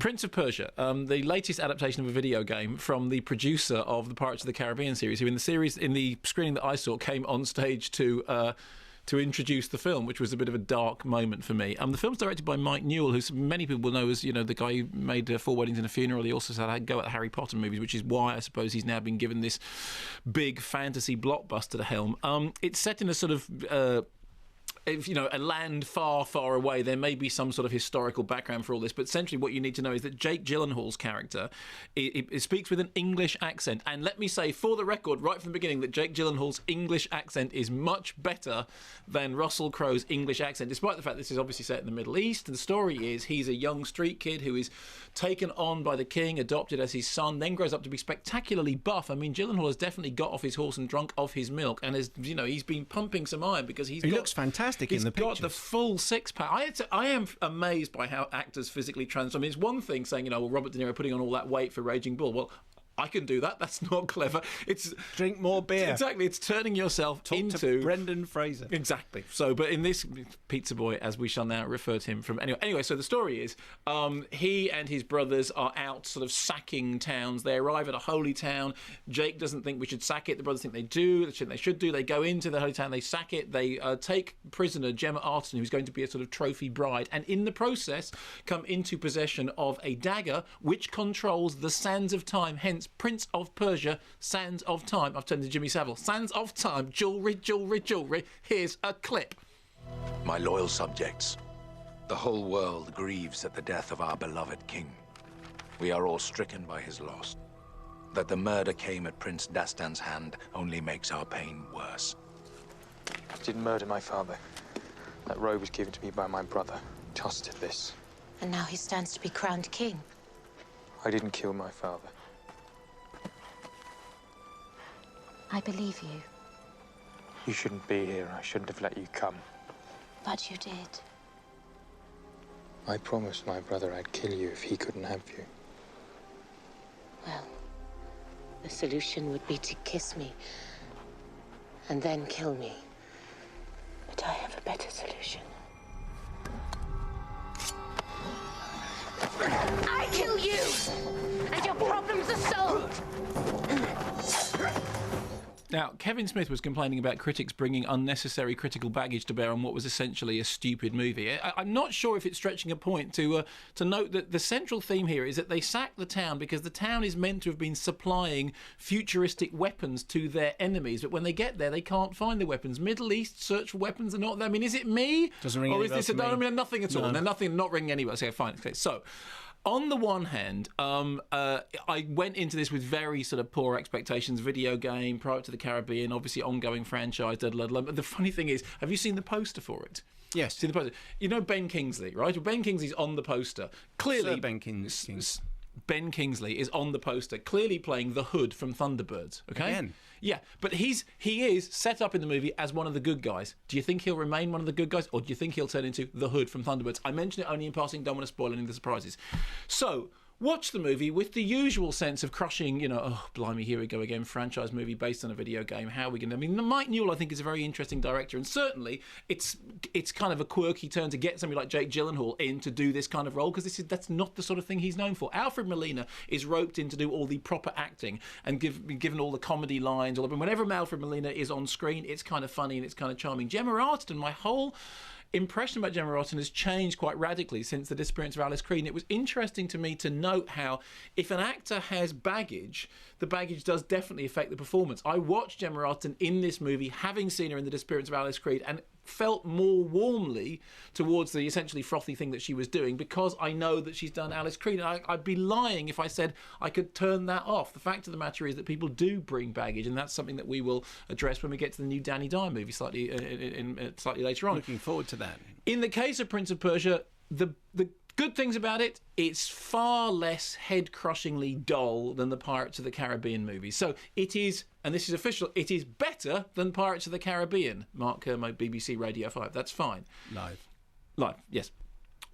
Prince of Persia, the latest adaptation of a video game from the producer of the Pirates of the Caribbean series, who in the screening that I saw, came on stage to introduce the film, which was a bit of a dark moment for me. The film's directed by Mike Newell, who many people know as, the guy who made Four Weddings and a Funeral. He also had a go at the Harry Potter movies, which is why I suppose he's now been given this big fantasy blockbuster to helm. It's set in a sort of a land far, far away. There may be some sort of historical background for all this, but essentially what you need to know is that Jake Gyllenhaal's character it speaks with an English accent. And let me say, for the record, right from the beginning, that Jake Gyllenhaal's English accent is much better than Russell Crowe's English accent, despite the fact this is obviously set in the Middle East. And the story is he's a young street kid who is taken on by the king, adopted as his son, then grows up to be spectacularly buff. I mean, Gyllenhaal has definitely got off his horse and drunk off his milk, and he's been pumping some iron because he looks fantastic. He's in the got the full six-pack. I am amazed by how actors physically transform. I mean, it's one thing saying, Robert De Niro putting on all that weight for Raging Bull. Well, I can do that. That's not clever. It's drink more beer. Exactly. It's turning yourself into Brendan Fraser. Exactly. So, but in this Pizza Boy, as we shall now refer to him from anyway. So the story is, he and his brothers are out sort of sacking towns. They arrive at a holy town. Jake doesn't think we should sack it. The brothers think they do. They should do. They go into the holy town. They sack it. They take prisoner Gemma Arterton, who's going to be a sort of trophy bride, and in the process come into possession of a dagger which controls the sands of time. Hence, Prince of Persia, Sands of Time. I've turned to Jimmy Savile. Sands of Time, jewellery, jewellery, jewellery. Here's a clip. My loyal subjects, the whole world grieves at the death of our beloved king. We are all stricken by his loss. That the murder came at Prince Dastan's hand only makes our pain worse. I didn't murder my father. That robe was given to me by my brother. Toss did this. And now he stands to be crowned king. I didn't kill my father. I believe you. You shouldn't be here. I shouldn't have let you come. But you did. I promised my brother I'd kill you if he couldn't have you. Well, the solution would be to kiss me and then kill me. But I have a better solution. I kill you! And your problems are solved! Now, Kevin Smith was complaining about critics bringing unnecessary critical baggage to bear on what was essentially a stupid movie. I'm not sure if it's stretching a point to note that the central theme here is that they sack the town because the town is meant to have been supplying futuristic weapons to their enemies, but when they get there, they can't find the weapons. Middle East, search for weapons are not there. I mean, is it me? Doesn't ring or any is bells this to me. I mean, nothing at all. No. No, nothing, not ringing any bells. Okay, fine. Okay, so on the one hand, I went into this with very sort of poor expectations. Video game, Pirates of the Caribbean, obviously ongoing franchise. But the funny thing is, have you seen the poster for it? Yes. See the poster. You know Ben Kingsley, right? Well, Ben Kingsley's on the poster. Clearly, Sir Ben Kingsley. Ben Kingsley is on the poster, clearly playing the Hood from Thunderbirds. Okay. Again. Yeah, but he is set up in the movie as one of the good guys. Do you think he'll remain one of the good guys, or do you think he'll turn into the Hood from Thunderbirds? I mention it only in passing, don't want to spoil any of the surprises. So, watch the movie with the usual sense of crushing, oh, blimey, here we go again, franchise movie based on a video game. How are we going to... I mean, Mike Newell, I think, is a very interesting director, and certainly it's kind of a quirky turn to get somebody like Jake Gyllenhaal in to do this kind of role, because that's not the sort of thing he's known for. Alfred Molina is roped in to do all the proper acting and given all the comedy lines. And whenever Alfred Molina is on screen, it's kind of funny and it's kind of charming. Gemma Arterton, my whole impression about Gemma Arterton has changed quite radically since the disappearance of Alice Creed. And it was interesting to me to note how if an actor has baggage, the baggage does definitely affect the performance. I watched Gemma Arterton in this movie, having seen her in the disappearance of Alice Creed, and felt more warmly towards the essentially frothy thing that she was doing because I know that she's done Alice Creed. And I'd be lying if I said I could turn that off. The fact of the matter is that people do bring baggage, and that's something that we will address when we get to the new Danny Dyer movie slightly later on. Looking forward to that. In the case of Prince of Persia, the good things about it, it's far less head-crushingly dull than the Pirates of the Caribbean movies. So it is, and this is official, it is better than Pirates of the Caribbean. Mark Kermode, BBC Radio 5. That's fine. Live, yes.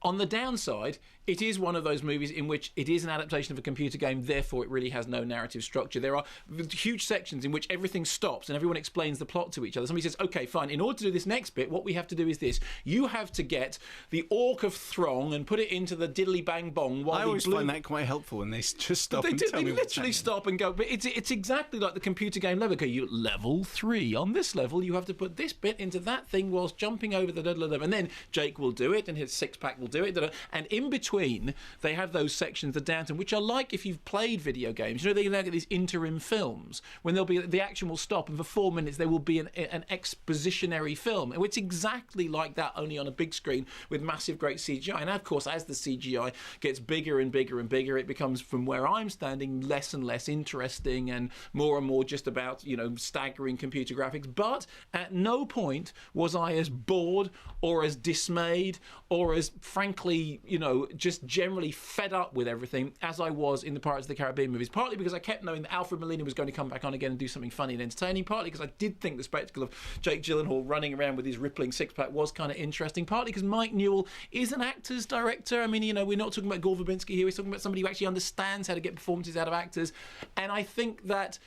On the downside, it is one of those movies in which it is an adaptation of a computer game, therefore it really has no narrative structure. There are huge sections in which everything stops and everyone explains the plot to each other. Somebody says, OK, fine, in order to do this next bit, what we have to do is this. You have to get the Orc of Throng and put it into the diddly bang bong while I always find that quite helpful when they just stop and tell me They what's literally happening. stop and go. But it's exactly like the computer game level. Okay, you level 3. On this level, you have to put this bit into that thing whilst jumping over the and then Jake will do it, and his six-pack will do it. And in between, they have those sections, the downtown, which are like if you've played video games. You know, they now get these interim films when there'll be the action will stop, and for 4 minutes there will be an expositionary film. And it's exactly like that, only on a big screen with massive, great CGI. And of course, as the CGI gets bigger and bigger and bigger, it becomes, from where I'm standing, less and less interesting and more just about, you know, staggering computer graphics. But at no point was I as bored or as dismayed or as, frankly, you know, just generally fed up with everything as I was in the Pirates of the Caribbean movies. Partly because I kept knowing that Alfred Molina was going to come back on again and do something funny and entertaining. Partly because I did think the spectacle of Jake Gyllenhaal running around with his rippling six-pack was kind of interesting. Partly because Mike Newell is an actor's director. I mean, you know, we're not talking about Gore Verbinski here. We're talking about somebody who actually understands how to get performances out of actors. And I think that,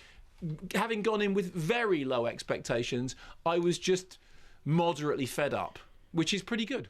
having gone in with very low expectations, I was just moderately fed up, which is pretty good.